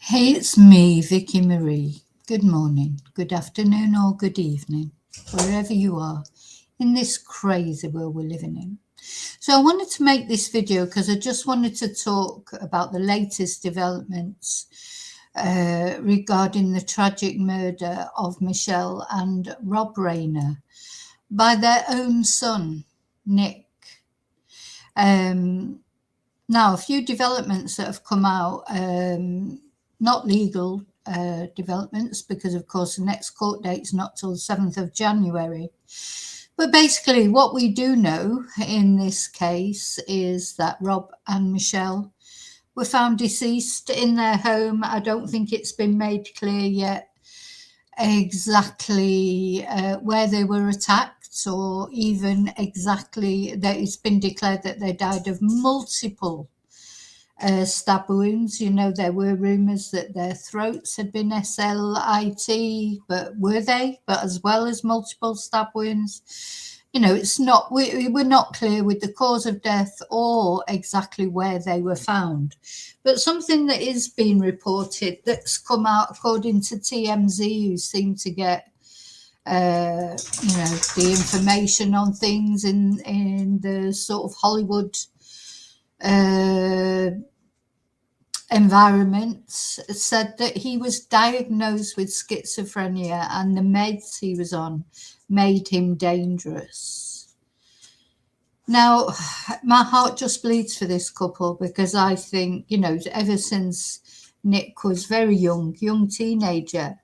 Hey, it's me, Vicky Marie. Good morning, good afternoon, or good evening, wherever you are in this crazy world we're living in. So I wanted to make this video because I just wanted to talk about the latest developments regarding the tragic murder of Michelle and Rob Reiner by their own son, Nick. Now, a few developments that have come out, not legal developments, because of course the next court date's not till the 7th of January. But basically what we do know in this case is that Rob and Michelle were found deceased in their home. I don't think it's been made clear yet exactly where they were attacked, or even exactly that it's been declared that they died of multiple stab wounds. You know, there were rumours that their throats had been SLIT, but were they? But as well as multiple stab wounds. You know, it's not, we're not clear with the cause of death or exactly where they were found. But something that is being reported that's come out according to TMZ, who seem to get the information on things in the sort of Hollywood environment, said that he was diagnosed with schizophrenia and the meds he was on made him dangerous. Now, my heart just bleeds for this couple, because I think, you know, ever since Nick was very young teenager,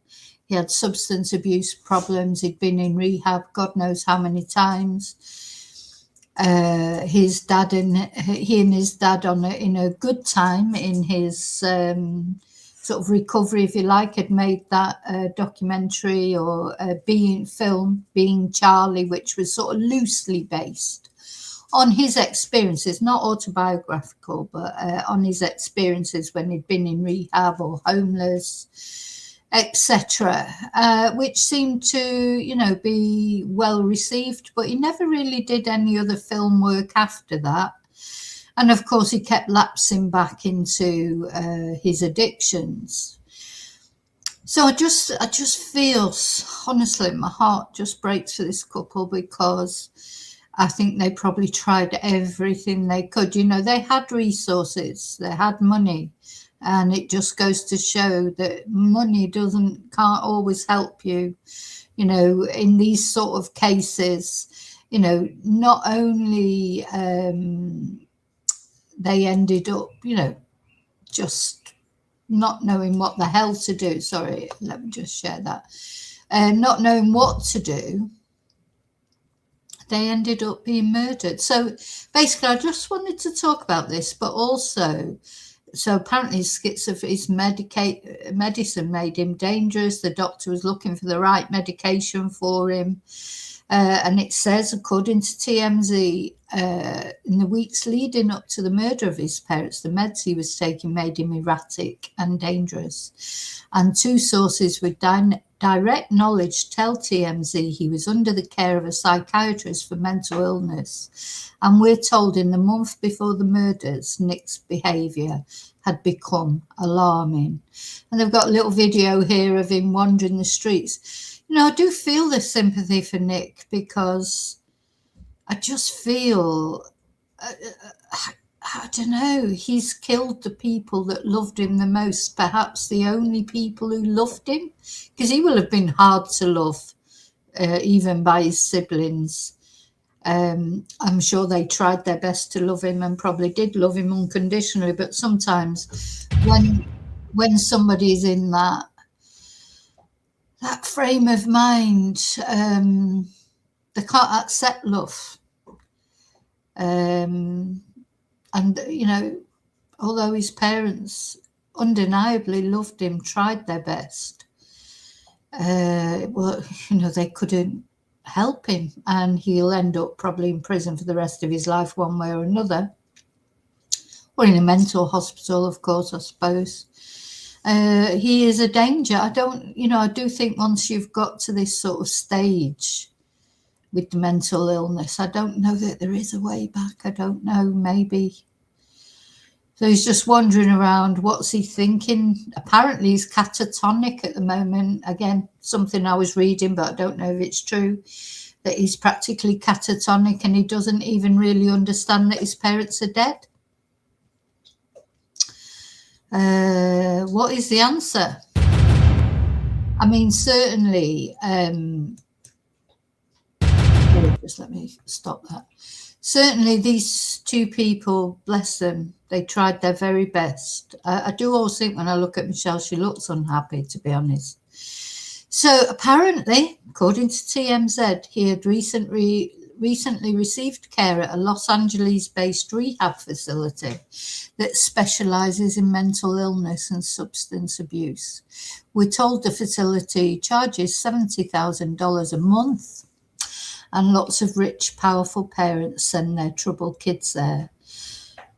he had substance abuse problems. He'd been in rehab God knows how many times. His dad and his dad in a good time in his sort of recovery, if you like, had made that documentary or Being Charlie, which was sort of loosely based on his experiences, not autobiographical, but on his experiences when he'd been in rehab or homeless, etc., which seemed to, you know, be well received. But he never really did any other film work after that. And of course, he kept lapsing back into his addictions. So I just feel, honestly, my heart just breaks for this couple, because I think they probably tried everything they could. You know, they had resources, they had money, and it just goes to show that money can't always help you. You know, in these sort of cases, you know, not only they ended up, you know, just not knowing what the hell to do. Sorry, let me just share that. Not knowing what to do, they ended up being murdered. So basically, I just wanted to talk about this, but also, so apparently his medicine made him dangerous. The doctor was looking for the right medication for him. And it says, according to TMZ, in the weeks leading up to the murder of his parents, the meds he was taking made him erratic and dangerous. And two sources with direct knowledge tell TMZ he was under the care of a psychiatrist for mental illness. And we're told in the month before the murders, Nick's behaviour had become alarming. And they've got a little video here of him wandering the streets. You know, I do feel this sympathy for Nick, because I just feel, I don't know, he's killed the people that loved him the most, perhaps the only people who loved him, because he will have been hard to love, even by his siblings. I'm sure they tried their best to love him and probably did love him unconditionally, but sometimes when somebody's in that frame of mind, they can't accept love. And, you know, although his parents undeniably loved him, tried their best, well, you know, they couldn't help him, and he'll end up probably in prison for the rest of his life, one way or another, or in a mental hospital, of course, I suppose. He is a danger. I do think once you've got to this sort of stage with the mental illness, I don't know that there is a way back. I don't know, maybe So he's just wandering around. What's he thinking? Apparently he's catatonic at the moment. Again, something I was reading, but I don't know if it's true, that he's practically catatonic and he doesn't even really understand that his parents are dead. What is the answer? I mean, certainly, just let me stop that. Certainly these two people, bless them, they tried their very best. I do always think when I look at Michelle, she looks unhappy, to be honest. So apparently, according to TMZ, he had recently received care at a Los Angeles-based rehab facility that specializes in mental illness and substance abuse. We're told the facility charges $70,000 a month, and lots of rich, powerful parents send their troubled kids there.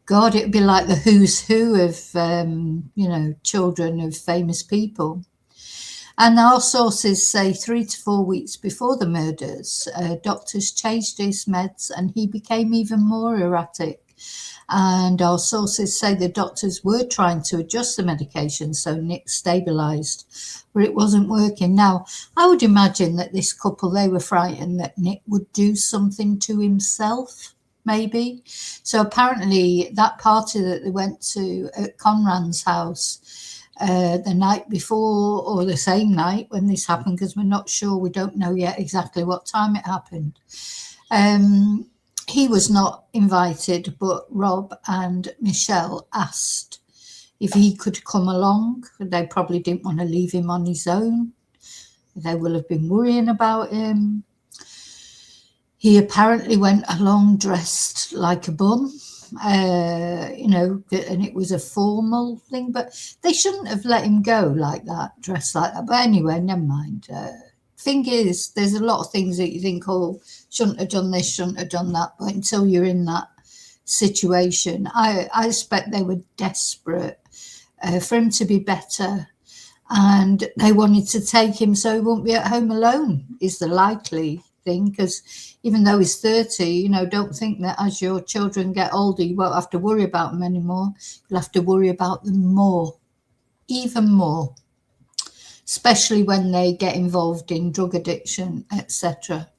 God, it would be like the who's who of, children of famous people. And our sources say 3 to 4 weeks before the murders, doctors changed his meds and he became even more erratic. And our sources say the doctors were trying to adjust the medication so Nick stabilised, but it wasn't working. Now, I would imagine that this couple, they were frightened that Nick would do something to himself, maybe. So apparently that party that they went to at Conran's house the night before or the same night when this happened, because we're not sure, we don't know yet exactly what time it happened. He was not invited, but Rob and Michelle asked if he could come along. They probably didn't want to leave him on his own. They will have been worrying about him. He apparently went along dressed like a bum, and it was a formal thing, but they shouldn't have let him go like that, dressed like that. But anyway, never mind. Thing is, there's a lot of things that you think, oh, shouldn't have done this, shouldn't have done that. But until you're in that situation, I expect they were desperate for him to be better. And they wanted to take him so he won't be at home alone, is the likely thing. Because even though he's 30, don't think that as your children get older, you won't have to worry about them anymore. You'll have to worry about them more, even more, especially when they get involved in drug addiction, etc.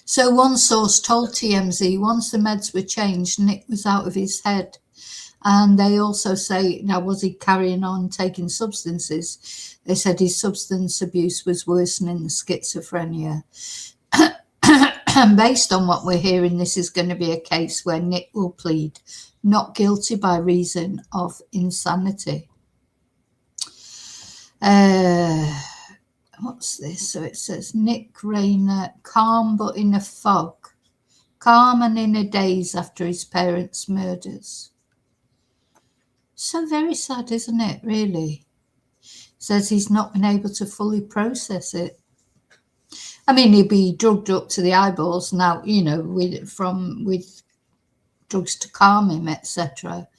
So one source told TMZ once the meds were changed, Nick was out of his head. And they also say, now, was he carrying on taking substances? They said his substance abuse was worsening the schizophrenia. And based on what we're hearing, this is going to be a case where Nick will plead not guilty by reason of insanity. What's this? So it says Nick Reiner, calm but in a fog. Calm and in a daze after his parents' murders. So very sad, isn't it, really? Says he's not been able to fully process it. I mean, he'd be drugged up to the eyeballs now, with drugs to calm him, etc.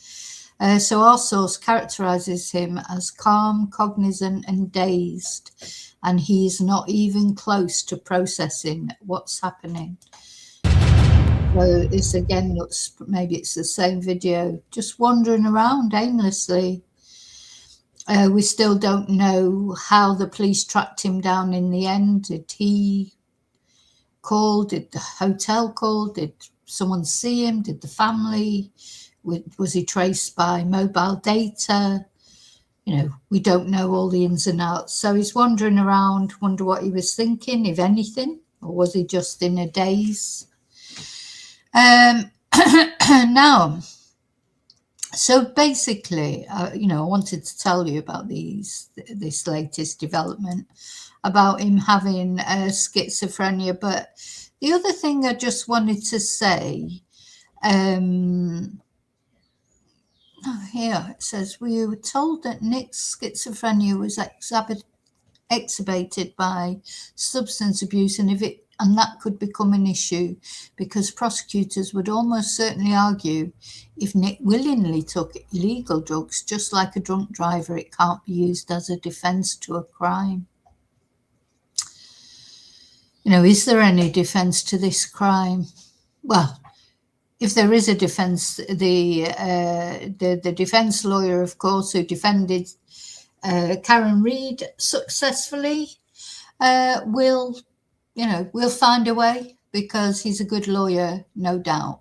So our source characterises him as calm, cognizant and dazed, and he is not even close to processing what's happening. So this again looks, maybe it's the same video, just wandering around aimlessly. We still don't know how the police tracked him down in the end. Did he call? Did the hotel call? Did someone see him? Did the family? Was he traced by mobile data? We don't know all the ins and outs. So he's wandering around, wonder what he was thinking, if anything, or was he just in a daze? Now, so basically, I wanted to tell you about this latest development about him having schizophrenia. But the other thing I just wanted to say, here it says, we were told that Nick's schizophrenia was exacerbated by substance abuse, and that could become an issue because prosecutors would almost certainly argue if Nick willingly took illegal drugs, just like a drunk driver, it can't be used as a defense to a crime. Is there any defense to this crime? Well, if there is a defense, the defense lawyer, of course, who defended Karen Read successfully, will find a way, because he's a good lawyer, no doubt.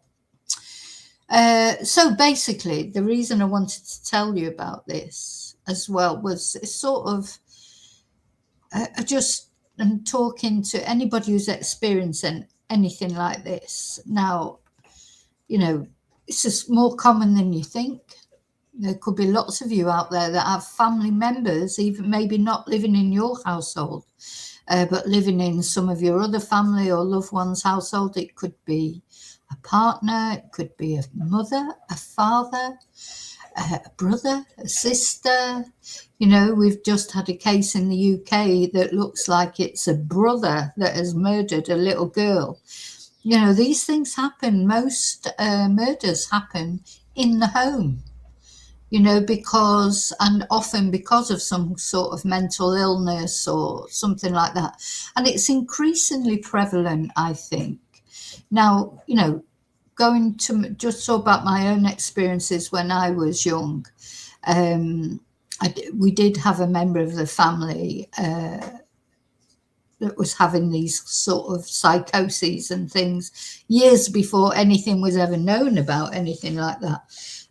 So basically, the reason I wanted to tell you about this as well was sort of just talking to anybody who's experiencing anything like this. Now, it's just more common than you think. There could be lots of you out there that have family members, even maybe not living in your household, but living in some of your other family or loved one's household. It could be a partner, it could be a mother, a father, a brother, a sister. We've just had a case in the UK that looks like it's a brother that has murdered a little girl. These things happen. Most murders happen in the home, often because of some sort of mental illness or something like that. And it's increasingly prevalent, I think. Now, going to just talk about my own experiences when I was young. We did have a member of the family that was having these sort of psychoses and things years before anything was ever known about anything like that.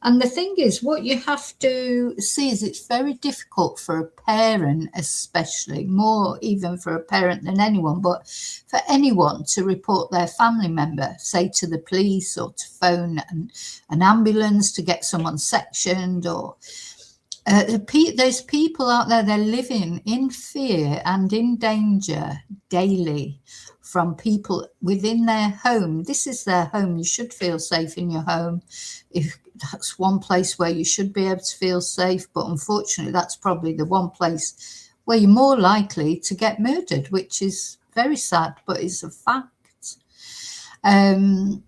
And the thing is, what you have to see is it's very difficult for a parent, especially, more even for a parent than anyone, but for anyone to report their family member, say to the police, or to phone an ambulance to get someone sectioned, or there's people out there, they're living in fear and in danger daily from people within their home. This is their home. You should feel safe in your home. If that's one place where you should be able to feel safe, but unfortunately that's probably the one place where you're more likely to get murdered, which is very sad, but it's a fact. And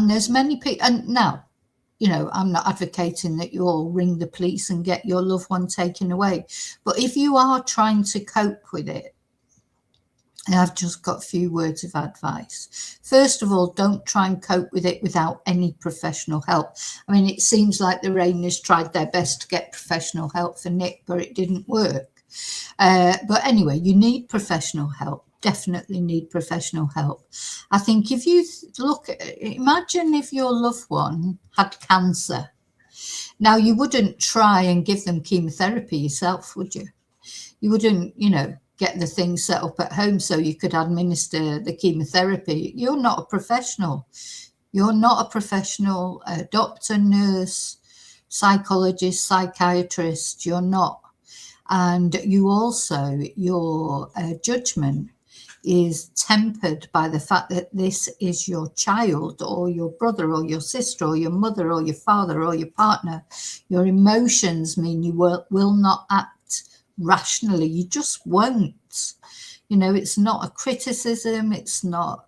there's many people, and now, I'm not advocating that you all ring the police and get your loved one taken away, but if you are trying to cope with it, I've just got a few words of advice. First of all, don't try and cope with it without any professional help. I mean, it seems like the Rainers tried their best to get professional help for Nick, but it didn't work. But anyway, you need professional help. Definitely need professional help. I think if you imagine if your loved one had cancer. Now, you wouldn't try and give them chemotherapy yourself, would you? You wouldn't, get the thing set up at home so you could administer the chemotherapy. You're not a professional. You're not a professional doctor, nurse, psychologist, psychiatrist. You're not. And you also, your judgment is tempered by the fact that this is your child or your brother or your sister or your mother or your father or your partner. Your emotions mean you will not act rationally. You just won't. It's not a criticism. It's not,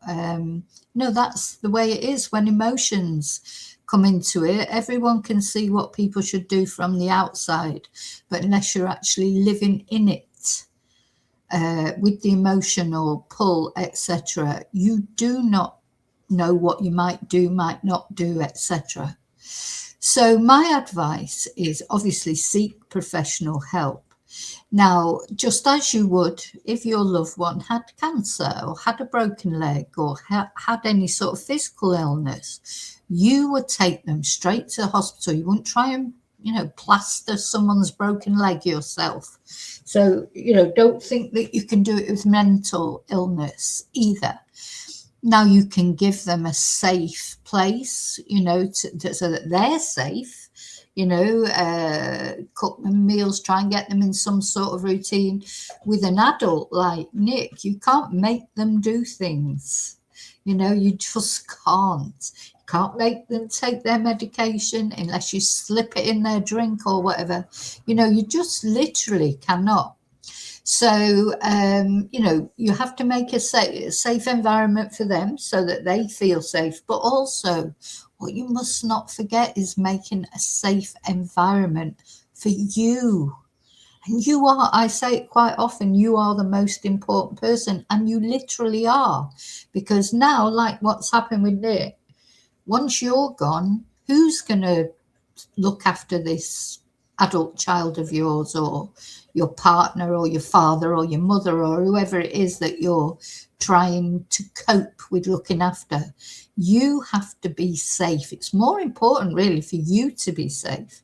that's the way it is when emotions come into it. Everyone can see what people should do from the outside, but unless you're actually living in it, with the emotional pull, etc., you do not know what you might do, might not do, etc. So my advice is obviously seek professional help. Now, just as you would if your loved one had cancer or had a broken leg or had any sort of physical illness, you would take them straight to the hospital. You wouldn't try and plaster someone's broken leg yourself. So, don't think that you can do it with mental illness either. Now, you can give them a safe place, so that they're safe, cook them meals, try and get them in some sort of routine. With an adult like Nick, you can't make them do things. You just can't. Can't make them take their medication unless you slip it in their drink or whatever. You just literally cannot. So, you have to make a safe environment for them so that they feel safe. But also, what you must not forget is making a safe environment for you. And you are, I say it quite often, you are the most important person. And you literally are. Because now, like what's happened with Nick, once you're gone, who's going to look after this adult child of yours, or your partner, or your father, or your mother, or whoever it is that you're trying to cope with looking after? You have to be safe. It's more important really for you to be safe.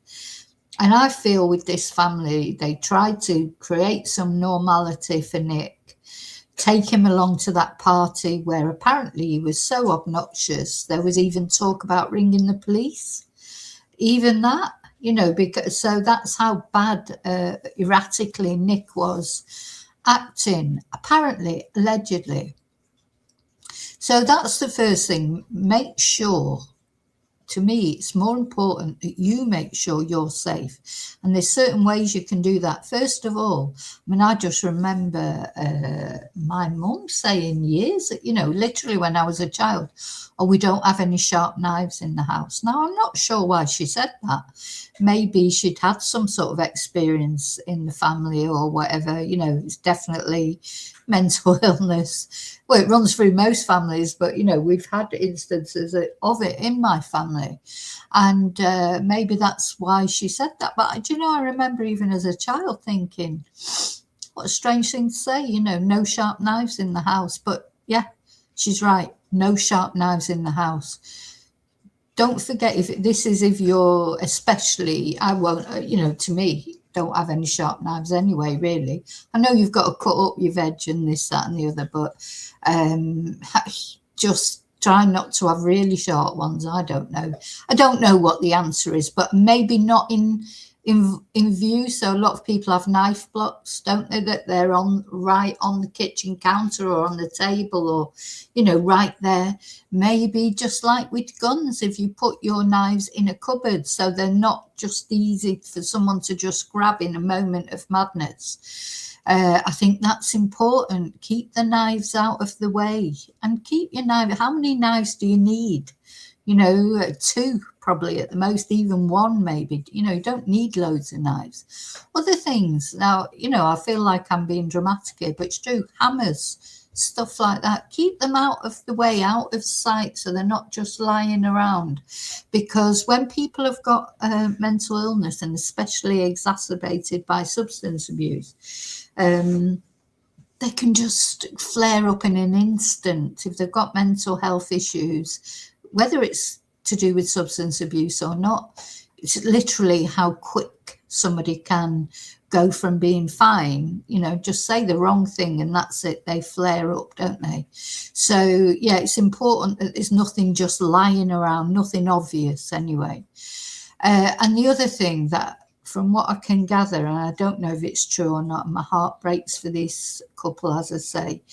And I feel with this family, they tried to create some normality for Nick, take him along to that party where apparently he was so obnoxious. There was even talk about ringing the police, even that, because so that's how bad, erratically Nick was acting, apparently, allegedly. So that's the first thing. Make sure, to me, it's more important that you make sure you're safe. And there's certain ways you can do that. First of all, I just remember my mum saying years, literally when I was a child, oh, we don't have any sharp knives in the house. Now, I'm not sure why she said that. Maybe she'd had some sort of experience in the family or whatever. It's definitely mental illness. Well, it runs through most families, but we've had instances of it in my family, and maybe that's why she said that. But I remember even as a child thinking, what a strange thing to say, no sharp knives in the house. But yeah, she's right, no sharp knives in the house. Don't forget, if you're, especially, I won't, to me, don't have any sharp knives anyway, really. I know you've got to cut up your veg and this, that and the other, but just try not to have really sharp ones. I don't know what the answer is, but maybe not in view. So a lot of people have knife blocks, don't they, that they're right on the kitchen counter or on the table, or right there. Maybe just like with guns, if you put your knives in a cupboard so they're not just easy for someone to just grab in a moment of madness. I think that's important. Keep the knives out of the way, and keep your knife. How many knives do you need? 2 probably at the most, even 1 maybe. You don't need loads of knives. Other things, now, I feel like I'm being dramatic here, but it's true. Hammers, stuff like that, keep them out of the way, out of sight, so they're not just lying around. Because when people have got mental illness, and especially exacerbated by substance abuse, they can just flare up in an instant. If they've got mental health issues, whether it's to do with substance abuse or not, it's literally how quick somebody can go from being fine, just say the wrong thing and that's it. They flare up, don't they? So, yeah, it's important that there's nothing just lying around, nothing obvious anyway. And the other thing that, from what I can gather, and I don't know if it's true or not, my heart breaks for this couple, as I say,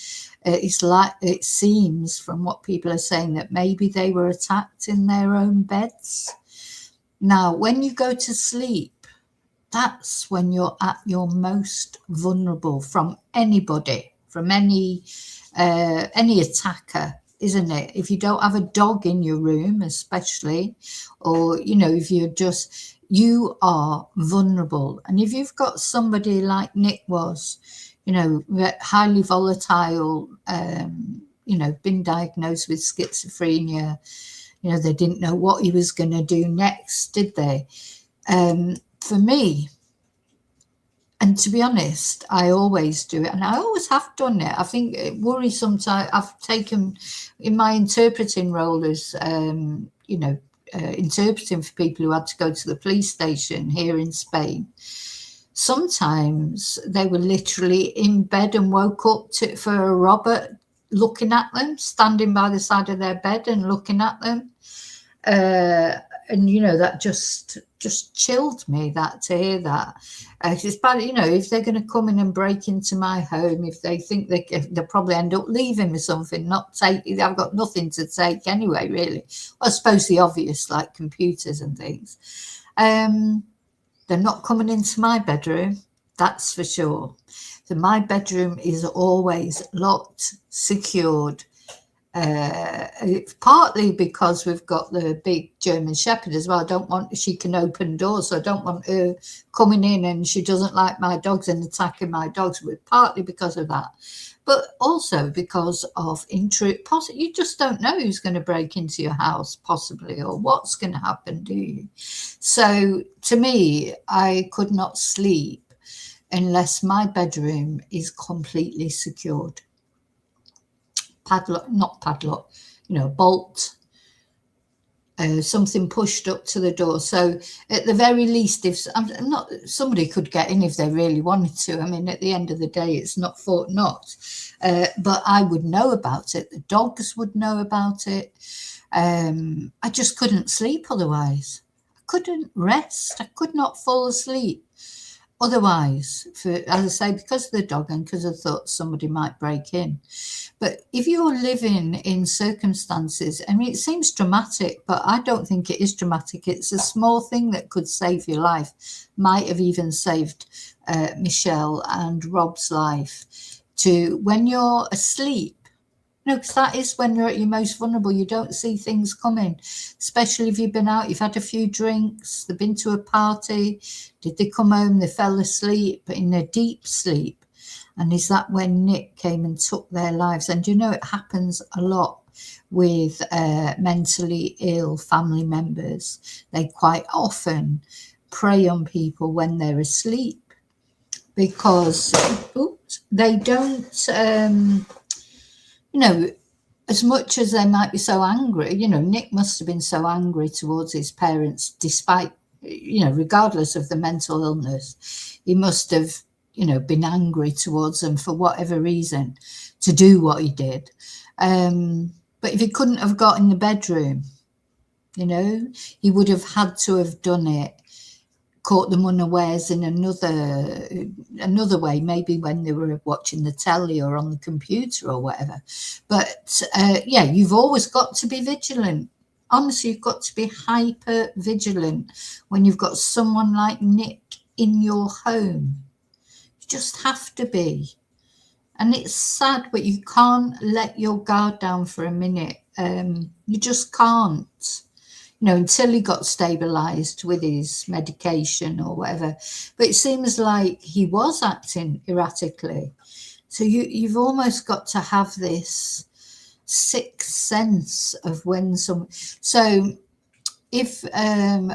it seems from what people are saying that maybe they were attacked in their own beds. Now, when you go to sleep, that's when you're at your most vulnerable from anybody, from any attacker, isn't it? If you don't have a dog in your room, especially, or, if you're just, you are vulnerable. And if you've got somebody like Nick was, highly volatile, been diagnosed with schizophrenia, they didn't know what he was going to do next, did they? For me, and to be honest, I always do it, and I always have done it. I think it worries sometimes. I've taken in my interpreting role as, interpreting for people who had to go to the police station here in Spain. Sometimes they were literally in bed and woke up for a robber looking at them, standing by the side of their bed and looking at them. And that just chilled me, that to hear that. It's bad, if they're going to come in and break into my home, if they think they'll probably end up leaving me something, not take. I've got nothing to take anyway, really. Well, I suppose the obvious, like computers and things. They're not coming into my bedroom, that's for sure. So my bedroom is always locked, secured. It's partly because we've got the big German Shepherd as well. She can open doors, so I don't want her coming in and she doesn't like my dogs and attacking my dogs, but partly because of that. but also because of you just don't know who's going to break into your house possibly, or what's going to happen, do you? So to me, I could not sleep unless my bedroom is completely secured. Padlock, not padlock, bolt, something pushed up to the door. So at the very least, if I'm not, somebody could get in if they really wanted to. I mean, at the end of the day, it's not Fort Knox, but I would know about it. The dogs would know about it. I just couldn't sleep otherwise. I couldn't rest. I could not fall asleep otherwise, as I say, because of the dog and because I thought somebody might break in. But if you're living in circumstances, I mean, it seems dramatic, but I don't think it is dramatic. It's a small thing that could save your life, might have even saved Michelle and Rob's life, to when you're asleep. Because that is when you're at your most vulnerable. You don't see things coming, especially if you've been out, you've had a few drinks, they've been to a party, did they come home, they fell asleep in a deep sleep. And is that when Nick came and took their lives? And it happens a lot with mentally ill family members. They quite often prey on people when they're asleep because they don't... as much as they might be so angry, Nick must have been so angry towards his parents, despite, regardless of the mental illness, he must have, been angry towards them for whatever reason to do what he did. But if he couldn't have got in the bedroom, he would have had to have done it, caught them unawares in another way, maybe when they were watching the telly or on the computer or whatever. But you've always got to be vigilant. Honestly, you've got to be hyper vigilant when you've got someone like Nick in your home. You just have to be. And it's sad, but you can't let your guard down for a minute. You just can't. Until he got stabilised with his medication or whatever. But it seems like he was acting erratically. So you've almost got to have this sixth sense of when So if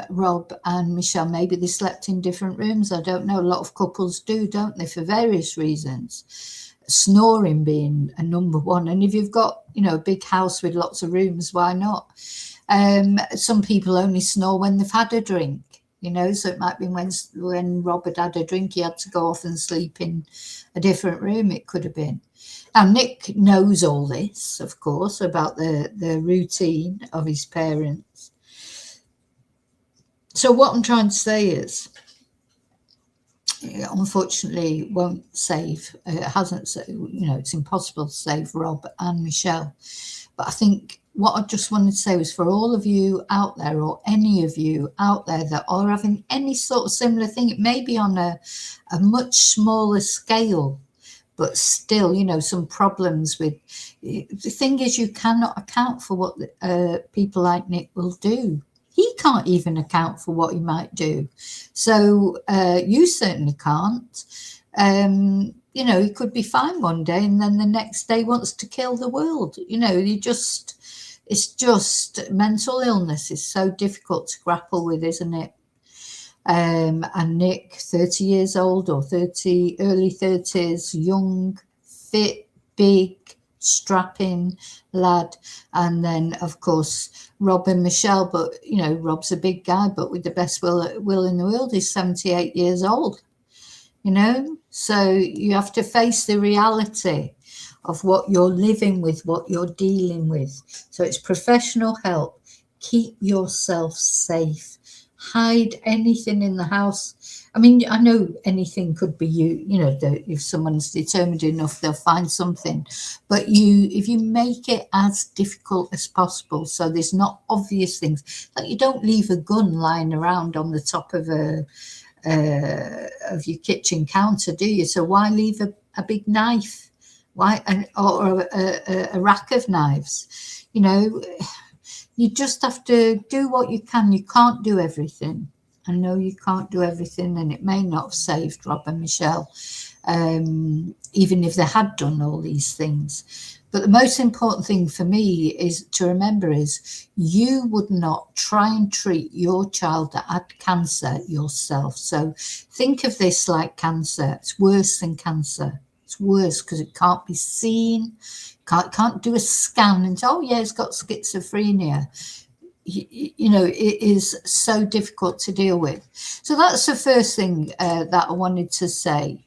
Rob and Michelle, maybe they slept in different rooms, I don't know. A lot of couples do, don't they, for various reasons. Snoring being a number one. And if you've got, a big house with lots of rooms, why not? Some people only snore when they've had a drink, so it might be when Robert had a drink, he had to go off and sleep in a different room. It could have been. Now, Nick knows all this, of course, about the routine of his parents. So what I'm trying to say is, unfortunately, won't save, hasn't, it's impossible to save Rob and Michelle. But I think what I just wanted to say was, for all of you out there, or any of you out there that are having any sort of similar thing, it may be on a much smaller scale, but still, some problems with... The thing is, you cannot account for what people like Nick will do. He can't even account for what he might do. So you certainly can't. He could be fine one day and then the next day wants to kill the world. It's just mental illness is so difficult to grapple with, isn't it? And Nick, 30 years old or early 30s, young, fit, big, strapping lad. And then, of course, Rob and Michelle, but, Rob's a big guy, but with the best will in the world. He's 78 years old, So you have to face the reality of what you're living with, what you're dealing with. So it's professional help. Keep yourself safe. Hide anything in the house. I mean, I know anything could be you, if someone's determined enough, they'll find something. But if you make it as difficult as possible, so there's not obvious things, like you don't leave a gun lying around on the top of your kitchen counter, do you? So why leave a big knife? Why, or a rack of knives? You just have to do what you can. You can't do everything. I know you can't do everything, and it may not have saved Rob and Michelle. even if they had done all these things. But the most important thing for me is to remember is you would not try and treat your child that had cancer yourself. So think of this like cancer. It's worse than cancer. It's worse because it can't be seen. Can't do a scan and say, oh yeah, it's got schizophrenia. You know, it is so difficult to deal with. So that's the first thing that I wanted to say.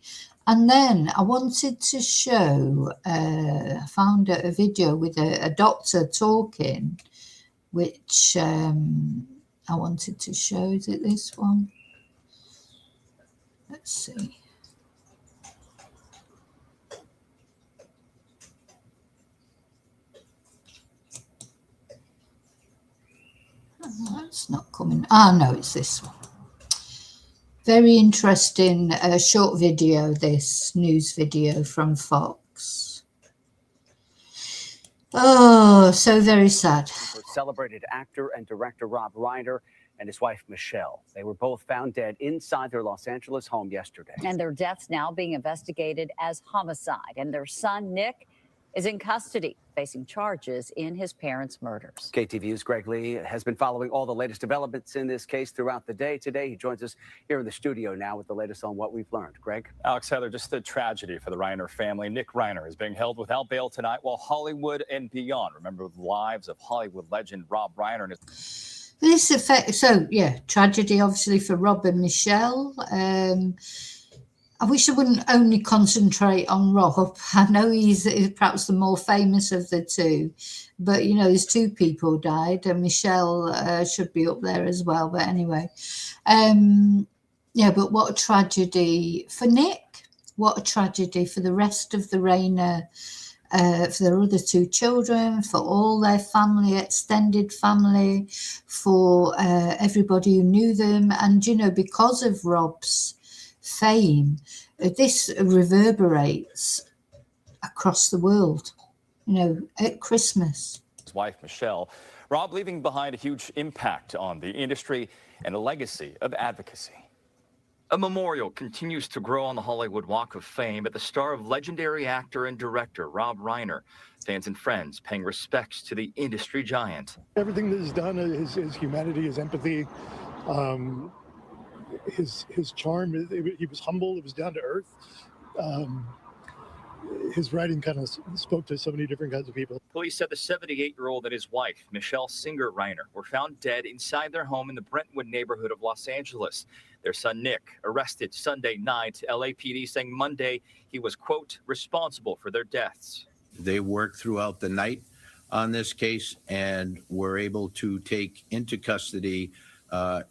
And then I wanted to show, I found a video with a doctor talking, which I wanted to show. Is it this one? Let's see. Oh, that's not coming. Ah, no, it's this one. Very interesting short video, this news video from Fox. Oh, so very sad. Celebrated actor and director Rob Reiner and his wife, Michelle. They were both found dead inside their Los Angeles home yesterday. And their deaths now being investigated as homicide. And their son, Nick, is in custody, facing charges in his parents' murders. KTVU's Greg Lee has been following all the latest developments in this case throughout the day. Today, he joins us here in the studio now with the latest on what we've learned. Greg? Alex, Heather, just a tragedy for the Reiner family. Nick Reiner is being held without bail tonight while Hollywood and beyond. Remember the lives of Hollywood legend Rob Reiner and his... This affect, so yeah, tragedy obviously for Rob and Michelle. I wish I wouldn't only concentrate on Rob. I know he's perhaps the more famous of the two, but you know, there's two people died, and Michelle should be up there as well. But anyway, yeah, but what a tragedy for Nick. What a tragedy for the rest of the Reiner, for their other two children, for all their family, extended family, for everybody who knew them. And, you know, because of Rob's fame, this reverberates across the world, you know, at Christmas. His wife, Michelle. Rob leaving behind a huge impact on the industry and a legacy of advocacy. A memorial continues to grow on the Hollywood Walk of Fame at the star of legendary actor and director Rob Reiner. Fans and friends paying respects to the industry giant. Everything that he's done, his humanity, his empathy, his charm, he was humble, he was down to earth. His writing kind of spoke to so many different kinds of people. Police said the 78-year-old and his wife, Michelle Singer Reiner, were found dead inside their home in the Brentwood neighborhood of Los Angeles. Their son, Nick, arrested Sunday night. LAPD saying Monday he was, quote, responsible for their deaths. They worked throughout the night on this case and were able to take into custody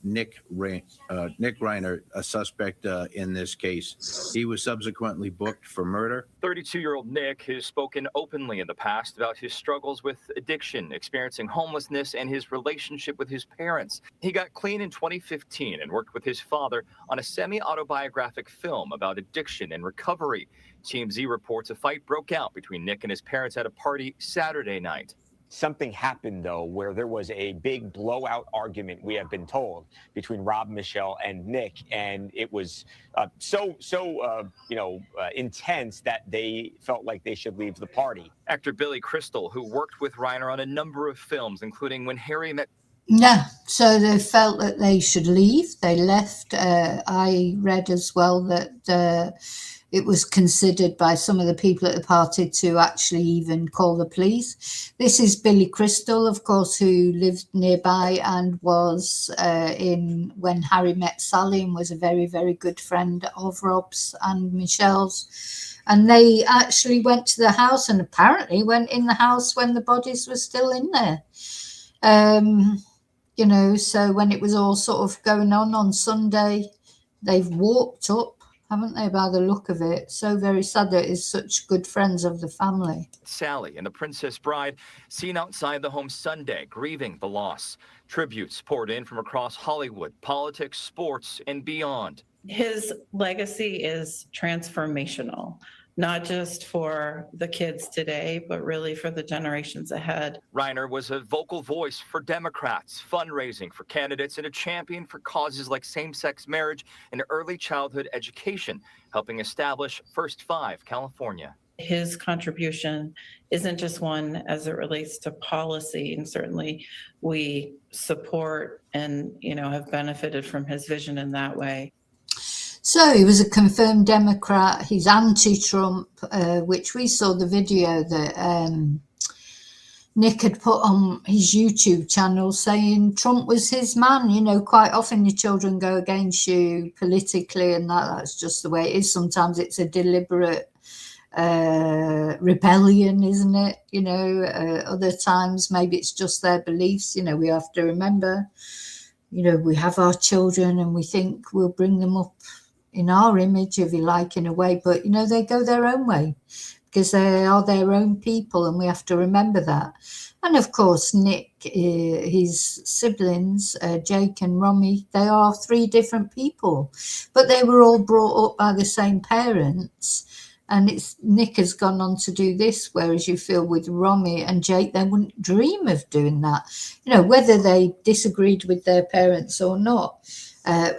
Nick Reiner, a suspect in this case. He was subsequently booked for murder. 32-year-old Nick has spoken openly in the past about his struggles with addiction, experiencing homelessness, and his relationship with his parents. He got clean in 2015 and worked with his father on a semi-autobiographic film about addiction and recovery. TMZ reports a fight broke out between Nick and his parents at a party Saturday night. Something happened, though, where there was a big blowout argument, we have been told, between Rob, Michelle, and Nick. And it was so intense that they felt like they should leave the party. Actor Billy Crystal, who worked with Reiner on a number of films, including When Harry Met... Yeah, so they felt that they should leave. They left. I read as well that it was considered by some of the people at the party to actually even call the police. This is Billy Crystal, of course, who lived nearby and was in When Harry Met Sally and was a very, very good friend of Rob's and Michelle's. And they actually went to the house and apparently went in the house when the bodies were still in there. You know, so when it was all sort of going on Sunday, they've walked up, haven't they, by the look of it? So very sad that it's such good friends of the family. Sally and the Princess Bride seen outside the home Sunday, grieving the loss. Tributes poured in from across Hollywood, politics, sports, and beyond. His legacy is transformational. not just for the kids today, but really for the generations ahead. Reiner was a vocal voice for Democrats, fundraising for candidates, and a champion for causes like same-sex marriage and early childhood education, helping establish First Five California. His contribution isn't just one as it relates to policy, and certainly we support and, have benefited from his vision in that way. So he was a confirmed Democrat. He's anti-Trump, which we saw the video that Nick had put on his YouTube channel saying Trump was his man. Quite often your children go against you politically, and that's just the way it is. Sometimes it's a deliberate rebellion, isn't it? Other times maybe it's just their beliefs. We have to remember, we have our children and we think we'll bring them up in our image, if you like, in a way, but they go their own way because they are their own people, and we have to remember that. And of course, Nick, his siblings, Jake and Romy, they are three different people, but they were all brought up by the same parents. And Nick has gone on to do this, whereas you feel with Romy and Jake, they wouldn't dream of doing that. Whether they disagreed with their parents or not,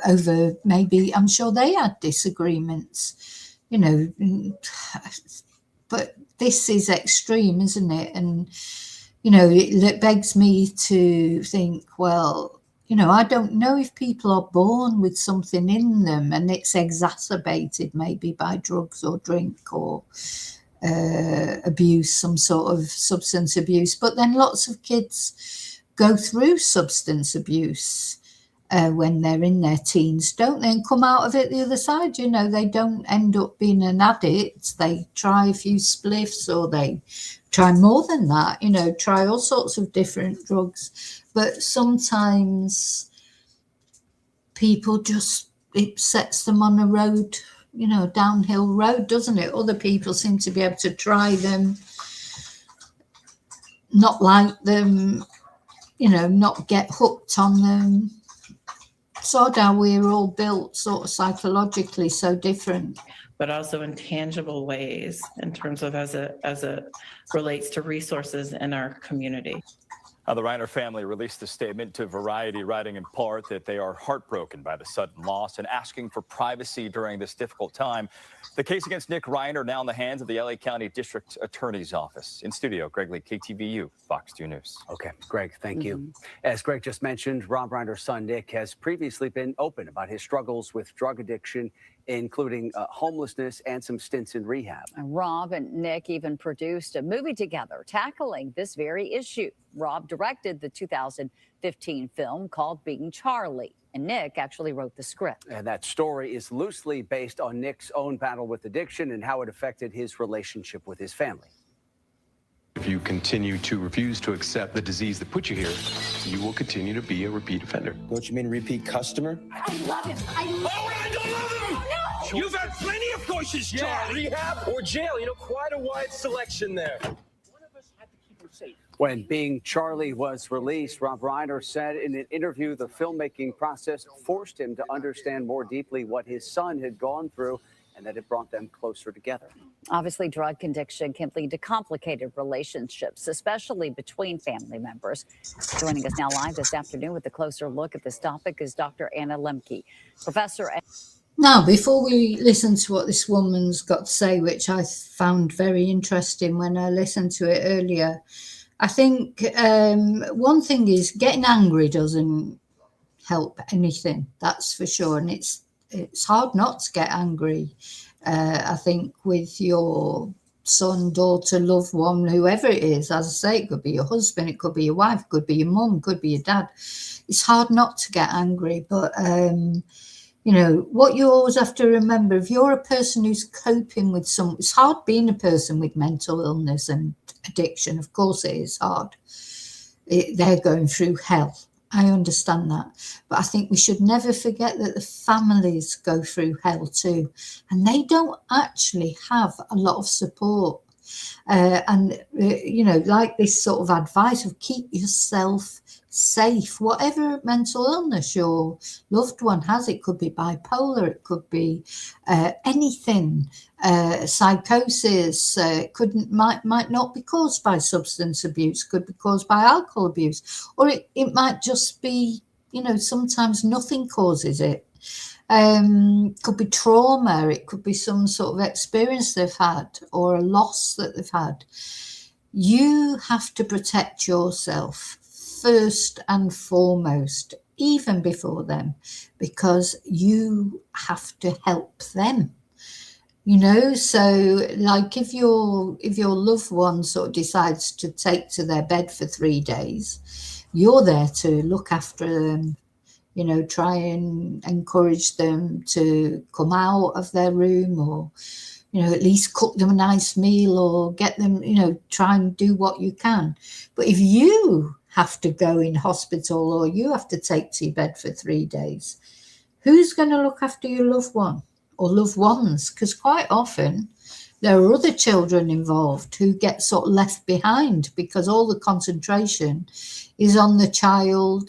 over maybe, I'm sure they had disagreements, but this is extreme, isn't it? And, it begs me to think, well, I don't know if people are born with something in them and it's exacerbated maybe by drugs or drink or abuse, some sort of substance abuse. But then lots of kids go through substance abuse when they're in their teens, don't they? And come out of it the other side. They don't end up being an addict. They try a few spliffs, or they try more than that, try all sorts of different drugs. But sometimes people just, it sets them on a road, downhill road, doesn't it? Other people seem to be able to try them, not like them, not get hooked on them. Sort of, we're all built sort of psychologically so different, but also in tangible ways in terms of as it relates to resources in our community. The Reiner family released a statement to Variety, writing in part that they are heartbroken by the sudden loss and asking for privacy during this difficult time. The case against Nick Reiner now in the hands of the LA County District Attorney's Office. In studio, Greg Lee, KTVU, Fox 2 News. Okay, Greg, thank you. As Greg just mentioned, Rob Reiner's son, Nick, has previously been open about his struggles with drug addiction, including homelessness and some stints in rehab. Rob and Nick even produced a movie together tackling this very issue. Rob directed the 2015 film called Being Charlie, and Nick actually wrote the script. And that story is loosely based on Nick's own battle with addiction and how it affected his relationship with his family. If you continue to refuse to accept the disease that put you here, you will continue to be a repeat offender. What you mean, repeat customer? I love him. I don't love him. No. You've had plenty of choices, Charlie. Rehab or jail. Quite a wide selection there. One of us had to keep him safe. When Being Charlie was released, Rob Reiner said in an interview the filmmaking process forced him to understand more deeply what his son had gone through and that it brought them closer together. Obviously, drug addiction can lead to complicated relationships, especially between family members. Joining us now live this afternoon with a closer look at this topic is Dr. Anna Lemke, professor. Now, before we listen to what this woman's got to say, which I found very interesting when I listened to it earlier, I think one thing is getting angry doesn't help anything, that's for sure. And it's hard not to get angry. I think with your son, daughter, loved one, whoever it is, as I say, it could be your husband, it could be your wife, it could be your mum, it could be your dad. It's hard not to get angry, but what you always have to remember, if you're a person who's coping with it's hard being a person with mental illness and addiction. Of course it is hard. They're going through hell. I understand that. But I think we should never forget that the families go through hell too. And they don't actually have a lot of support. Like this sort of advice of keep yourself safe, whatever mental illness your loved one has. It could be bipolar, it could be anything, psychosis, might not be caused by substance abuse, could be caused by alcohol abuse, or it might just be, sometimes nothing causes it. Could be trauma, it could be some sort of experience they've had or a loss that they've had. You have to protect yourself first and foremost, even before them, because you have to help them. So like if your loved one sort of decides to take to their bed for 3 days, you're there to look after them, try and encourage them to come out of their room, or, at least cook them a nice meal, or get them, try and do what you can. But if you have to go in hospital, or you have to take to your bed for 3 days, who's going to look after your loved one or loved ones? Because quite often there are other children involved who get sort of left behind because all the concentration is on the child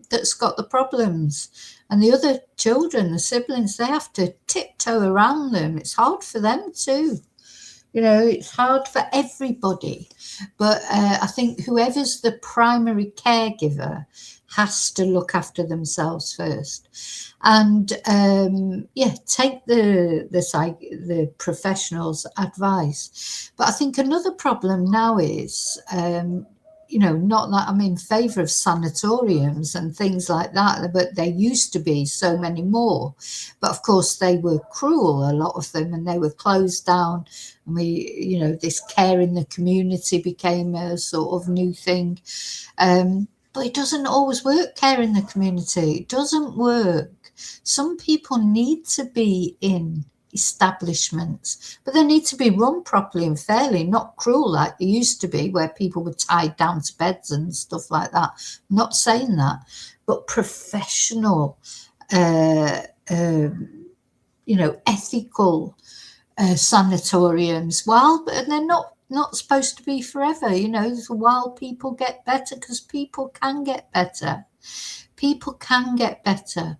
that's got the problems. And the other children, the siblings, they have to tiptoe around them. It's hard for them too. It's hard for everybody. But I think whoever's the primary caregiver has to look after themselves first. And take the professionals' advice. But I think another problem now is, not that I'm in favour of sanatoriums and things like that, but there used to be so many more. But of course, they were cruel, a lot of them, and they were closed down. And this care in the community became a sort of new thing. But it doesn't always work, care in the community. It doesn't work. Some people need to be in establishments, but they need to be run properly and fairly, not cruel like they used to be, where people were tied down to beds and stuff like that. I'm not saying that, but professional, ethical sanatoriums. But they're not supposed to be forever. While people get better, because people can get better. People can get better.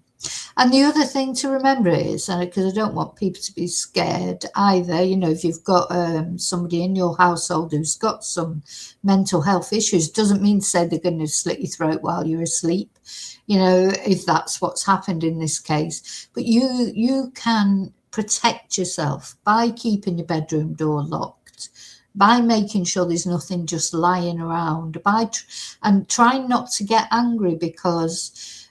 And the other thing to remember is, because I don't want people to be scared either, if you've got somebody in your household who's got some mental health issues, doesn't mean to say they're going to slit your throat while you're asleep, if that's what's happened in this case. But you can protect yourself by keeping your bedroom door locked, by making sure there's nothing just lying around, and trying not to get angry, because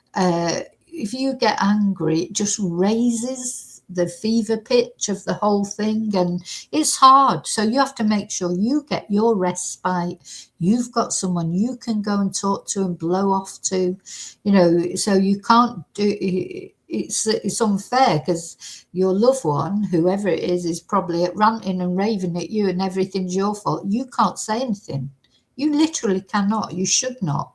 if you get angry, it just raises the fever pitch of the whole thing, and it's hard. So you have to make sure you get your respite. You've got someone you can go and talk to and blow off to, so you can't do it. It's unfair, because your loved one, whoever it is probably ranting and raving at you and everything's your fault. You can't say anything. You literally cannot. You should not,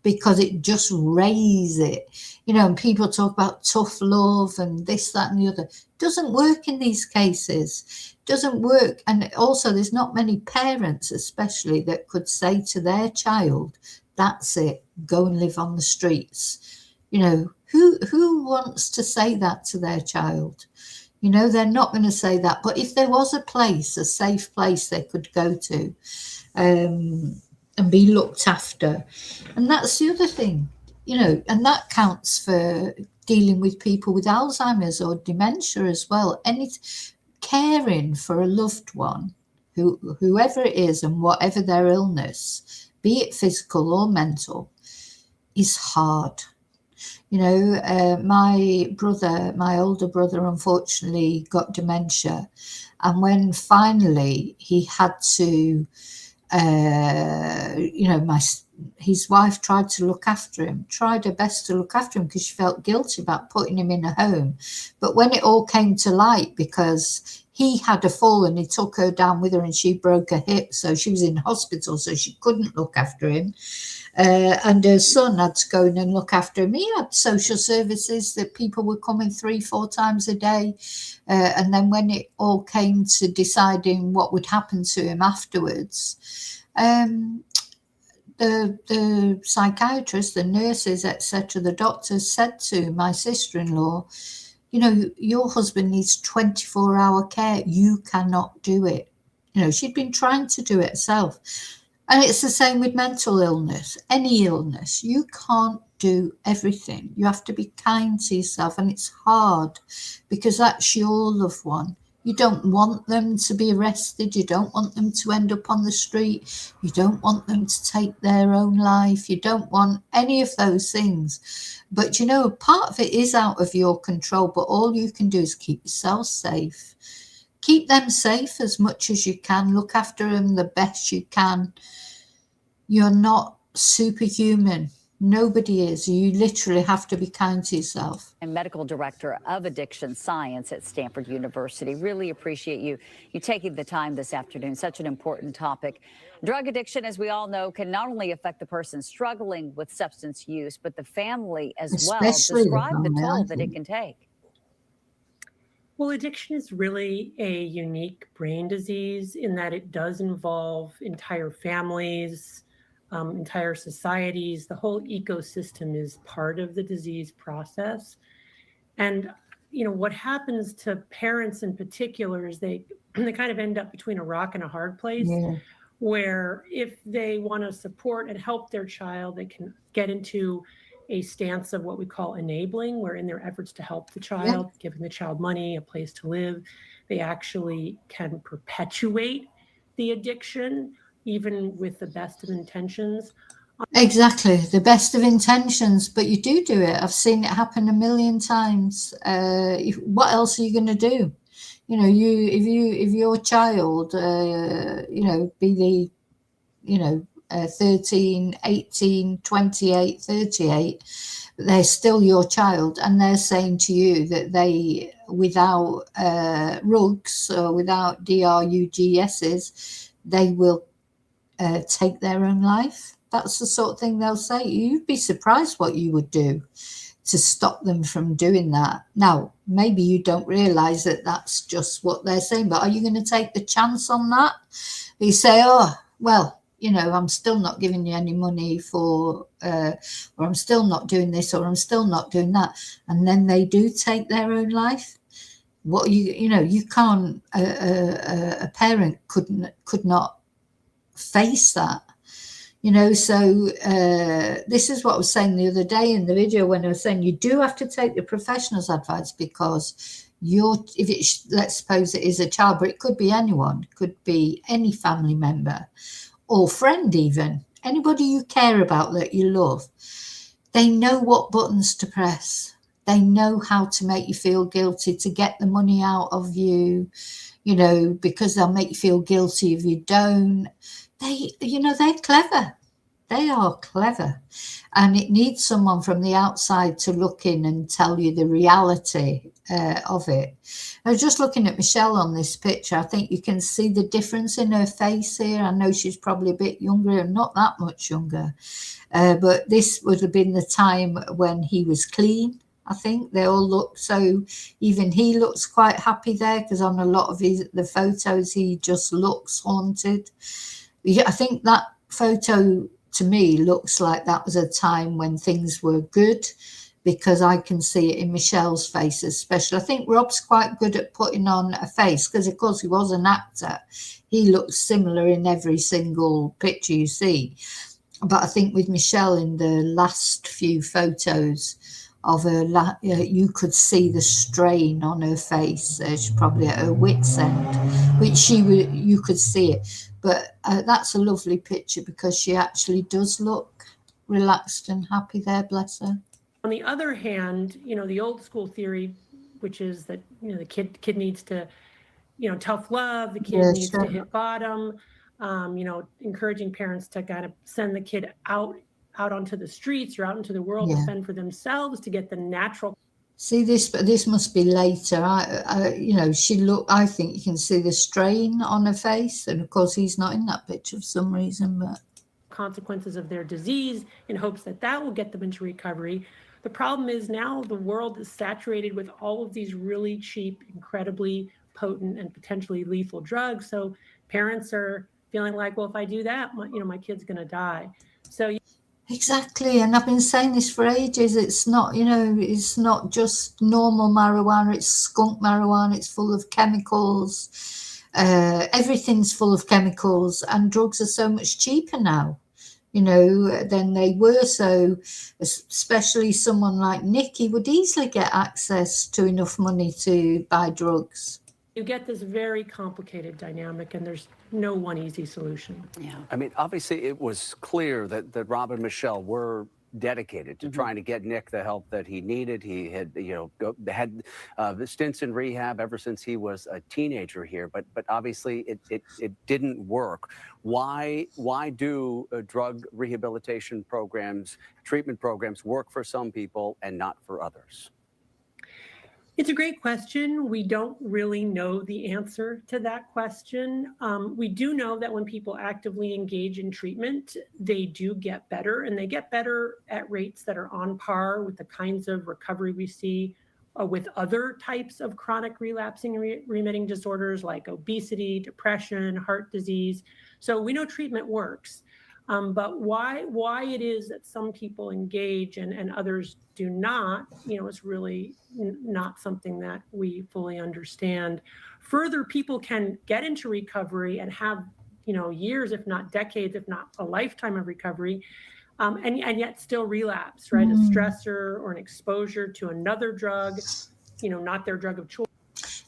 because it just raises it. And people talk about tough love and this, that, and the other. Doesn't work in these cases. Doesn't work. And also, there's not many parents, especially, that could say to their child, that's it, go and live on the streets. Who wants to say that to their child? They're not going to say that. But if there was a safe place they could go to and be looked after. And that's the other thing, and that counts for dealing with people with Alzheimer's or dementia as well. Caring for a loved one, whoever it is and whatever their illness, be it physical or mental, is hard. My older brother, unfortunately got dementia. And when finally he had to, his wife tried to look after him, tried her best to look after him, because she felt guilty about putting him in a home. But when it all came to light, because he had a fall and he took her down with her and she broke her hip, so she was in hospital, so she couldn't look after him. And her son had to go in and look after him. He had social services that people were coming 3-4 times a day. And then when it all came to deciding what would happen to him afterwards, the psychiatrist, the nurses, etc., the doctors said to my sister-in-law, you know, your husband needs 24-hour care. You cannot do it. You know, she'd been trying to do it herself. And it's the same with mental illness, any illness. You can't do everything. You have to be kind to yourself. And it's hard because that's your loved one. You don't want them to be arrested. You don't want them to end up on the street. You don't want them to take their own life. You don't want any of those things. But, you know, part of it is out of your control. But all you can do is keep yourself safe. Keep them safe as much as you can. Look after them the best you can. You're not superhuman. Nobody is. You literally have to be kind to yourself. And medical director of addiction science at Stanford University. Really appreciate you taking the time this afternoon. Such an important topic. Drug addiction, as we all know, can not only affect the person struggling with substance use, but the family as Especially well. Describe the family, toll that it can take. Well, addiction is really a unique brain disease in that it does involve entire families, entire societies. The whole ecosystem is part of the disease process. And, you know, what happens to parents in particular is they kind of end up between a rock and a hard place, where if they want to support and help their child, they can get into a stance of what we call enabling, where in their efforts to help the child, giving the child money, a place to live, they actually can perpetuate the addiction, even with the best of intentions. Exactly, the best of intentions, but you do it. I've seen it happen a million times. What else are you going to do? You know, if your child, you know, be the, you know, 13, 18, 28, 38, they're still your child, and they're saying to you that they, without rugs or without DRUGSs, they will take their own life. That's the sort of thing they'll say. You'd be surprised what you would do to stop them from doing that. Now, maybe you don't realize that that's just what they're saying, but are you going to take the chance on that? You say, oh, well, you know, I'm still not giving you any money for, or I'm still not doing this, or I'm still not doing that. And then they do take their own life. What you know, you can't, a parent could not face that. You know, so this is what I was saying the other day in the video when I was saying you do have to take the professional's advice, because if it's, let's suppose it is a child, but it could be anyone, it could be any family member or friend, even anybody you care about that you love. They know what buttons to press. They know how to make you feel guilty, to get the money out of you, you know, because they'll make you feel guilty if you don't. You know, they're clever. They are clever. And it needs someone from the outside to look in and tell you the reality of it. I was just looking at Michelle on this picture. I think you can see the difference in her face here. I know she's probably a bit younger, and not that much younger. But this would have been the time when he was clean. I think they all look, so even he looks quite happy there, because on a lot of the photos, he just looks haunted. I think that photo to me looks like that was a time when things were good, because I can see it in Michelle's face especially. I think Rob's quite good at putting on a face, because of course he was an actor. He looks similar in every single picture you see. But I think with Michelle in the last few photos of her, you could see the strain on her face. She's probably at her wit's end, which you could see it. But that's a lovely picture, because she actually does look relaxed and happy there, bless her. On the other hand, you know, the old school theory, which is that, you know, the kid needs to, you know, tough love, the kid needs to hit bottom, you know, encouraging parents to kind of send the kid out onto the streets or out into the world to fend for themselves, to get the natural. See this, but this must be later. You know, I think you can see the strain on her face, and of course he's not in that picture for some reason. But consequences of their disease in hopes that that will get them into recovery. The problem is now the world is saturated with all of these really cheap, incredibly potent and potentially lethal drugs. So parents are feeling like, well, if I do that, my kid's going to die. So Exactly, and I've been saying this for ages. It's not, it's not just normal marijuana. It's skunk marijuana. It's full of chemicals. Everything's full of chemicals, and drugs are so much cheaper now, than they were. So, especially someone like Nick, he would easily get access to enough money to buy drugs. You get this very complicated dynamic, and there's no one easy solution. Yeah. I mean, obviously, it was clear that Rob and Michelle were dedicated to trying to get Nick the help that he needed. He had, had stints in rehab ever since he was a teenager here, but obviously it didn't work. Why do drug rehabilitation programs, treatment programs work for some people and not for others? It's a great question. We don't really know the answer to that question. We do know that when people actively engage in treatment, they do get better, and they get better at rates that are on par with the kinds of recovery we see with other types of chronic relapsing and remitting disorders like obesity, depression, heart disease. So we know treatment works. But why it is that some people engage and others do not, is really not something that we fully understand. Further, people can get into recovery and have, years, if not decades, if not a lifetime of recovery, and yet still relapse, right? A stressor or an exposure to another drug, not their drug of choice.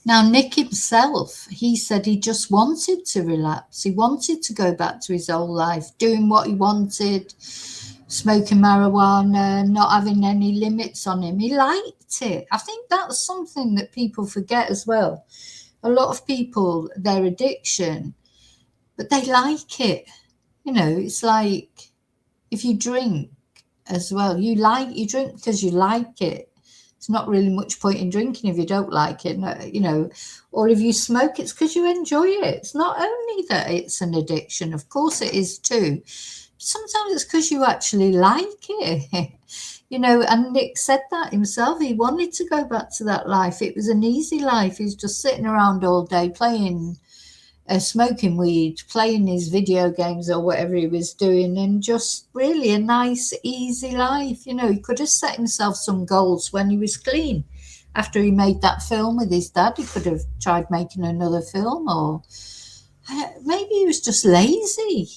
Now, Nick himself, he said he just wanted to relapse. He wanted to go back to his old life, doing what he wanted, smoking marijuana, not having any limits on him. He liked it. I think that's something that people forget as well. A lot of people, their addiction, but they like it. It's like if you drink as well, you drink because you like it. It's not really much point in drinking if you don't like it, or if you smoke, it's because you enjoy it. It's not only that it's an addiction, of course it is too. Sometimes it's because you actually like it, and Nick said that himself. He wanted to go back to that life. It was an easy life. He's just sitting around all day playing, smoking weed, playing his video games or whatever he was doing, and just really a nice, easy life. He could have set himself some goals when he was clean. After he made that film with his dad, he could have tried making another film, or maybe he was just lazy.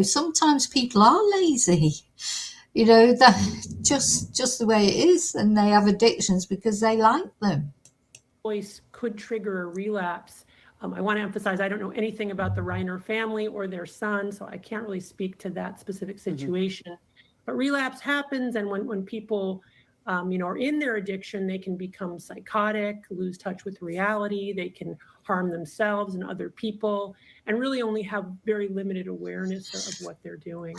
Sometimes people are lazy. That just the way it is, and they have addictions because they like them. Voice could trigger a relapse. I want to emphasize, I don't know anything about the Reiner family or their son, so I can't really speak to that specific situation. But relapse happens, and when people, are in their addiction, they can become psychotic, lose touch with reality. They can harm themselves and other people, and really only have very limited awareness of what they're doing.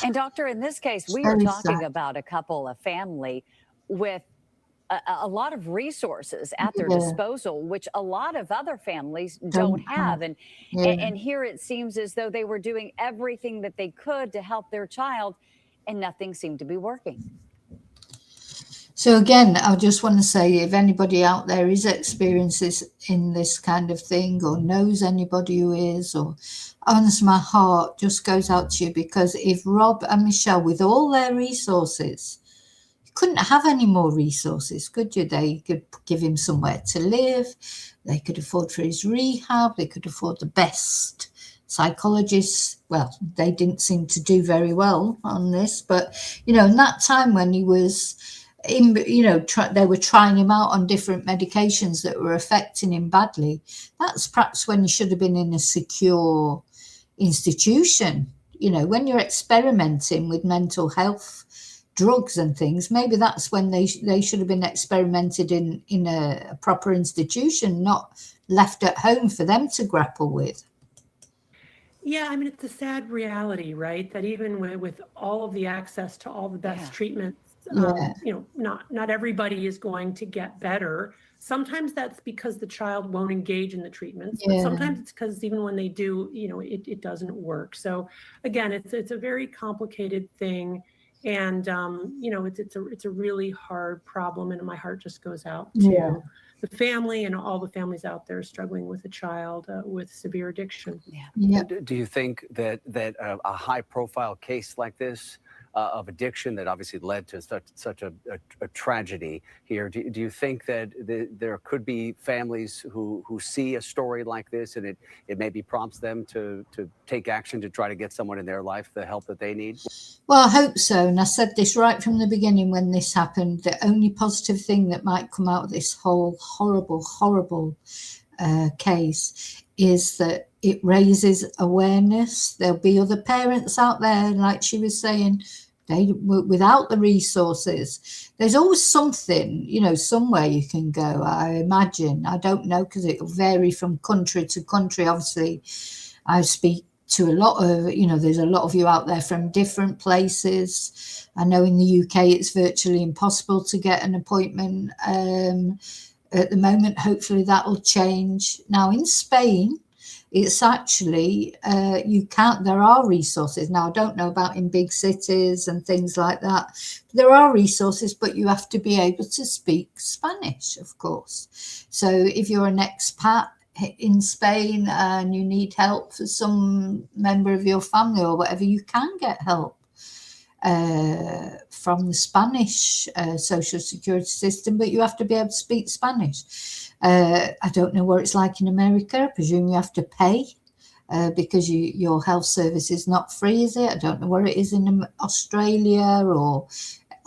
And doctor, in this case, we are talking about a couple, a family with a lot of resources at their disposal, which a lot of other families don't have. And here it seems as though they were doing everything that they could to help their child, and nothing seemed to be working. So again, I just want to say, if anybody out there is experiences in this kind of thing, or knows anybody who is, or honestly, my heart just goes out to you, because if Rob and Michelle, with all their resources, couldn't have any more resources, could you? They could give him somewhere to live. They could afford for his rehab. They could afford the best psychologists. Well, they didn't seem to do very well on this, but, in that time when he was in, they were trying him out on different medications that were affecting him badly. That's perhaps when he should have been in a secure institution. When you're experimenting with mental health drugs and things, maybe that's when they should have been experimented in a proper institution, not left at home for them to grapple with. Yeah, I mean, it's a sad reality, right? That even with all of the access to all the best treatments Not everybody is going to get better. Sometimes that's because the child won't engage in the treatments, but sometimes it's because even when they do, it doesn't work. So again, it's a very complicated thing. And, it's a really hard problem. And my heart just goes out to the family and all the families out there struggling with a child with severe addiction. Do you think that a high-profile case like this of addiction that obviously led to such a tragedy here, do you think that there could be families who see a story like this and it maybe prompts them to take action to try to get someone in their life the help that they need? Well, I hope so. And I said this right from the beginning when this happened. The only positive thing that might come out of this whole horrible case is that it raises awareness. There'll be other parents out there, like she was saying, without the resources. There's always something, somewhere you can go, I imagine. I don't know, because it'll vary from country to country. Obviously, I speak to a lot of, there's a lot of you out there from different places. I know in the UK it's virtually impossible to get an appointment at the moment. Hopefully that will change. Now in Spain, it's actually, there are resources. Now I don't know about in big cities and things like that. There are resources, but you have to be able to speak Spanish, of course. So if you're an expat in Spain and you need help for some member of your family or whatever, you can get help from the Spanish social security system, but you have to be able to speak Spanish. I don't know what it's like in America. I presume you have to pay because your health service is not free, is it? I don't know where it is in Australia or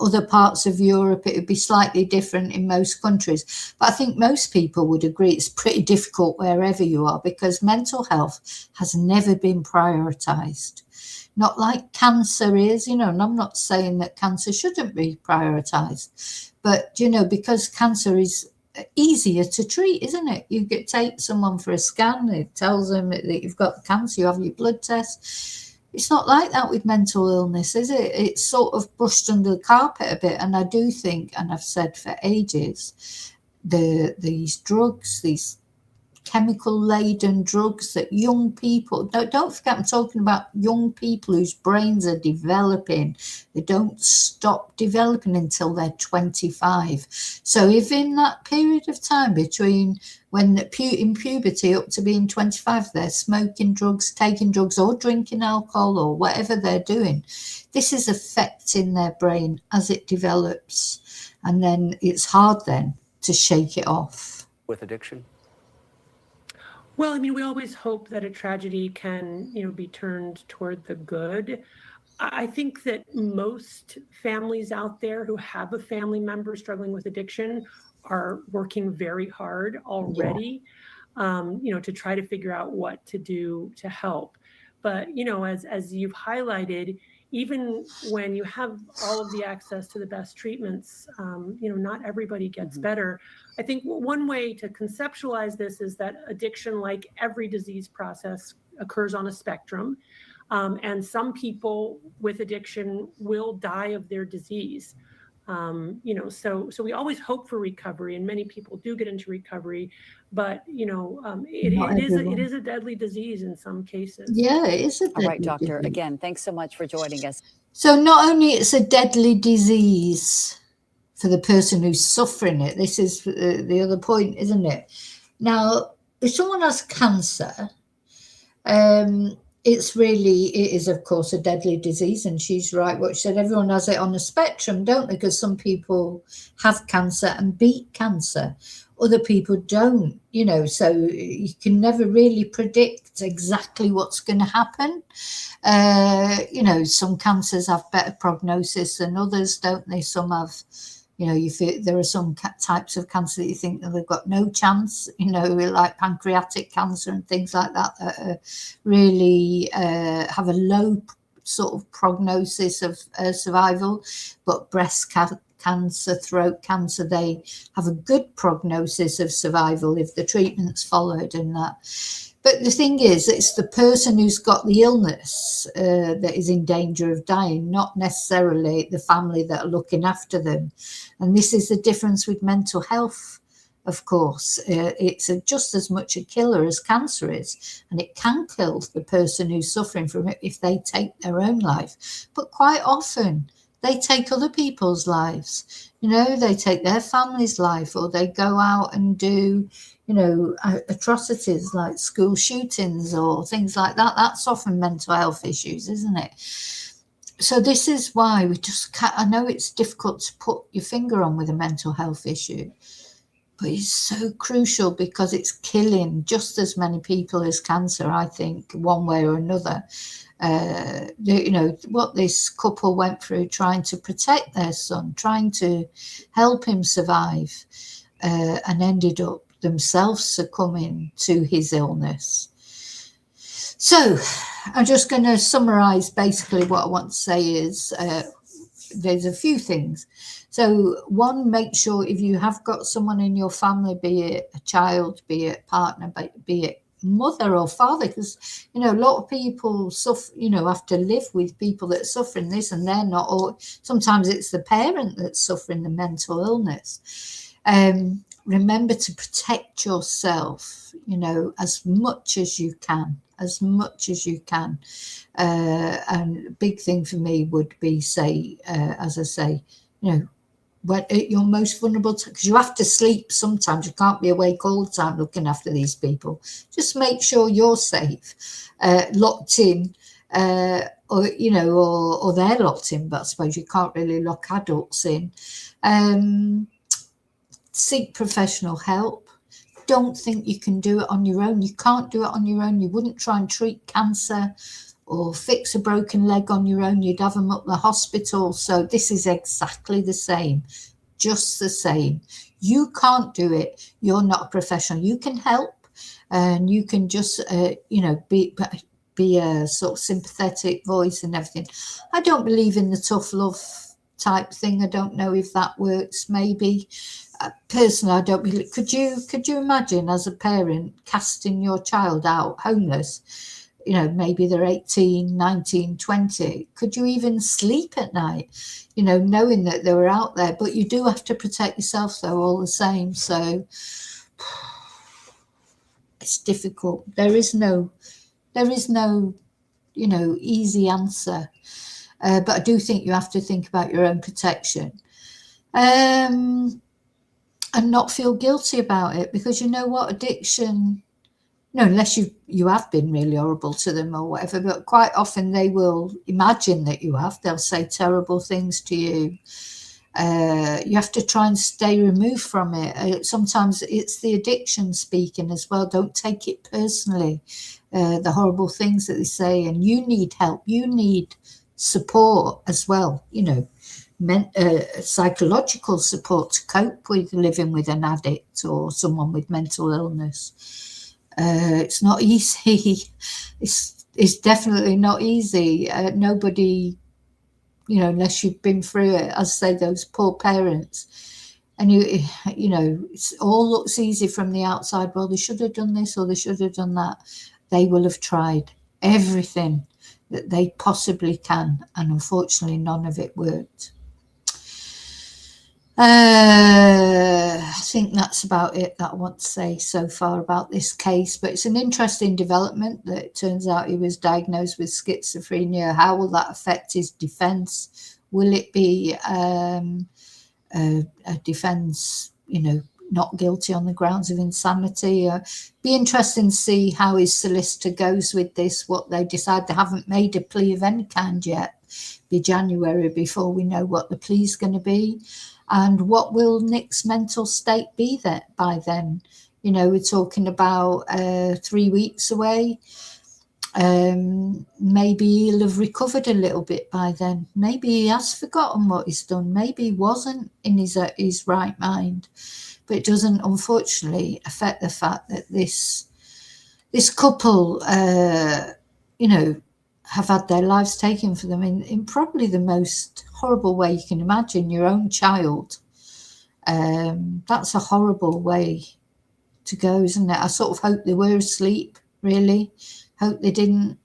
other parts of Europe. It would be slightly different in most countries. But I think most people would agree it's pretty difficult wherever you are, because mental health has never been prioritised. Not like cancer is, and I'm not saying that cancer shouldn't be prioritised, but, because cancer is easier to treat, isn't it? You take someone for a scan, it tells them that you've got cancer, you have your blood test. It's not like that with mental illness, is it? It's sort of brushed under the carpet a bit. And I do think, and I've said for ages, these drugs, these chemical-laden drugs that young people, don't forget I'm talking about young people whose brains are developing. They don't stop developing until they're 25. So if in that period of time between when in puberty up to being 25, they're smoking drugs, taking drugs or drinking alcohol or whatever they're doing, this is affecting their brain as it develops. And then it's hard then to shake it off. With addiction? Well, we always hope that a tragedy can, be turned toward the good. I think that most families out there who have a family member struggling with addiction are working very hard already, to try to figure out what to do to help. But, as you've highlighted, even when you have all of the access to the best treatments, not everybody gets better. I think one way to conceptualize this is that addiction, like every disease process, occurs on a spectrum. And some people with addiction will die of their disease. So we always hope for recovery, and many people do get into recovery, but it is a deadly disease in some cases. Yeah, it is a deadly All right, doctor, disease. again, thanks so much for joining us. So not only it's a deadly disease for the person who's suffering it, this is the other point, isn't it? Now, if someone has cancer, it is, of course, a deadly disease. And she's right what she said. Everyone has it on a spectrum, don't they? Because some people have cancer and beat cancer. Other people don't, so you can never really predict exactly what's going to happen. Some cancers have better prognosis than others, don't they? Some have, you feel there are some types of cancer that you think that they've got no chance, like pancreatic cancer and things like that really have a low sort of prognosis of survival, but breast cancer, throat cancer, they have a good prognosis of survival if the treatment's followed and that. But the thing is, it's the person who's got the illness that is in danger of dying, not necessarily the family that are looking after them. And this is the difference with mental health, of course. It's just as much a killer as cancer is, and it can kill the person who's suffering from it if they take their own life. But quite often, they take other people's lives. You know, they take their family's life, or they go out and do, you know, atrocities like school shootings or things like that. That's often mental health issues, isn't it? So this is why we just can't, I know it's difficult to put your finger on with a mental health issue, but it's so crucial because it's killing just as many people as cancer, I think, one way or another. You know, what this couple went through trying to protect their son, trying to help him survive, and ended up themselves succumbing to his illness. So I'm just going to summarize basically what I want to say is there's a few things. So one, make sure if you have got someone in your family, be it a child, be it a partner, be it mother or father, because, you know, a lot of people suffer, you know, have to live with people that are suffering this, and they're not, or sometimes it's the parent that's suffering the mental illness. Remember to protect yourself, you know, as much as you can. And a big thing for me would be, say, as I say, you know, when at your most vulnerable, because you have to sleep sometimes, you can't be awake all the time looking after these people. Just make sure you're safe, locked in, or, you know, or they're locked in, but I suppose you can't really lock adults in. Seek professional help. Don't think you can do it on your own. You can't do it on your own. You wouldn't try and treat cancer or fix a broken leg on your own. You'd have them up the hospital. So this is exactly the same, just the same. You can't do it. You're not a professional. You can help, and you can just, you know, be a sort of sympathetic voice and everything. I don't believe in the tough love type thing. I don't know if that works. Maybe. Personally, I don't believe. Could you imagine as a parent casting your child out homeless? You know, maybe they're 18, 19, 20. Could you even sleep at night, you know, knowing that they were out there? But you do have to protect yourself, though, all the same. So it's difficult. There is no, you know, easy answer. But I do think you have to think about your own protection. And not feel guilty about it, because you know what, addiction, no, unless you have been really horrible to them or whatever, but quite often they will imagine that you have. They'll say terrible things to you. You have to try and stay removed from it. Sometimes it's the addiction speaking as well. Don't take it personally, the horrible things that they say, and you need help. You need support as well, you know. Psychological support to cope with living with an addict or someone with mental illness. It's not easy. It's definitely not easy. Nobody, you know, unless you've been through it, as I say, those poor parents, and you know, it all looks easy from the outside. Well, they should have done this or they should have done that. They will have tried everything that they possibly can, and unfortunately none of it worked. I think that's about it that I want to say so far about this case, but it's an interesting development that it turns out he was diagnosed with schizophrenia. How will that affect his defense? Will it be a defense, you know, not guilty on the grounds of insanity? Be interesting to see how his solicitor goes with this, what they decide. They haven't made a plea of any kind yet. Be January before we know what the plea is going to be. And what will Nick's mental state be that by then? You know, we're talking about 3 weeks away. Maybe he'll have recovered a little bit by then. Maybe he has forgotten what he's done. Maybe he wasn't in his right mind. But it doesn't, unfortunately, affect the fact that this couple, you know, have had their lives taken for them in probably the most horrible way you can imagine. Your own child. That's a horrible way to go, isn't it? I sort of hope they were asleep, really. Hope they didn't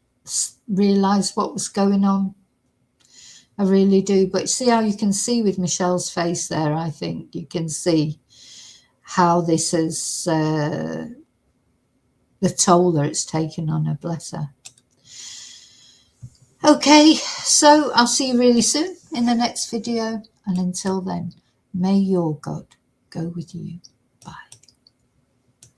realise what was going on. I really do. But see how you can see with Michelle's face there, I think you can see how this is the toll that it's taken on her, bless her. Okay, so I'll see you really soon in the next video. And until then, may your God go with you.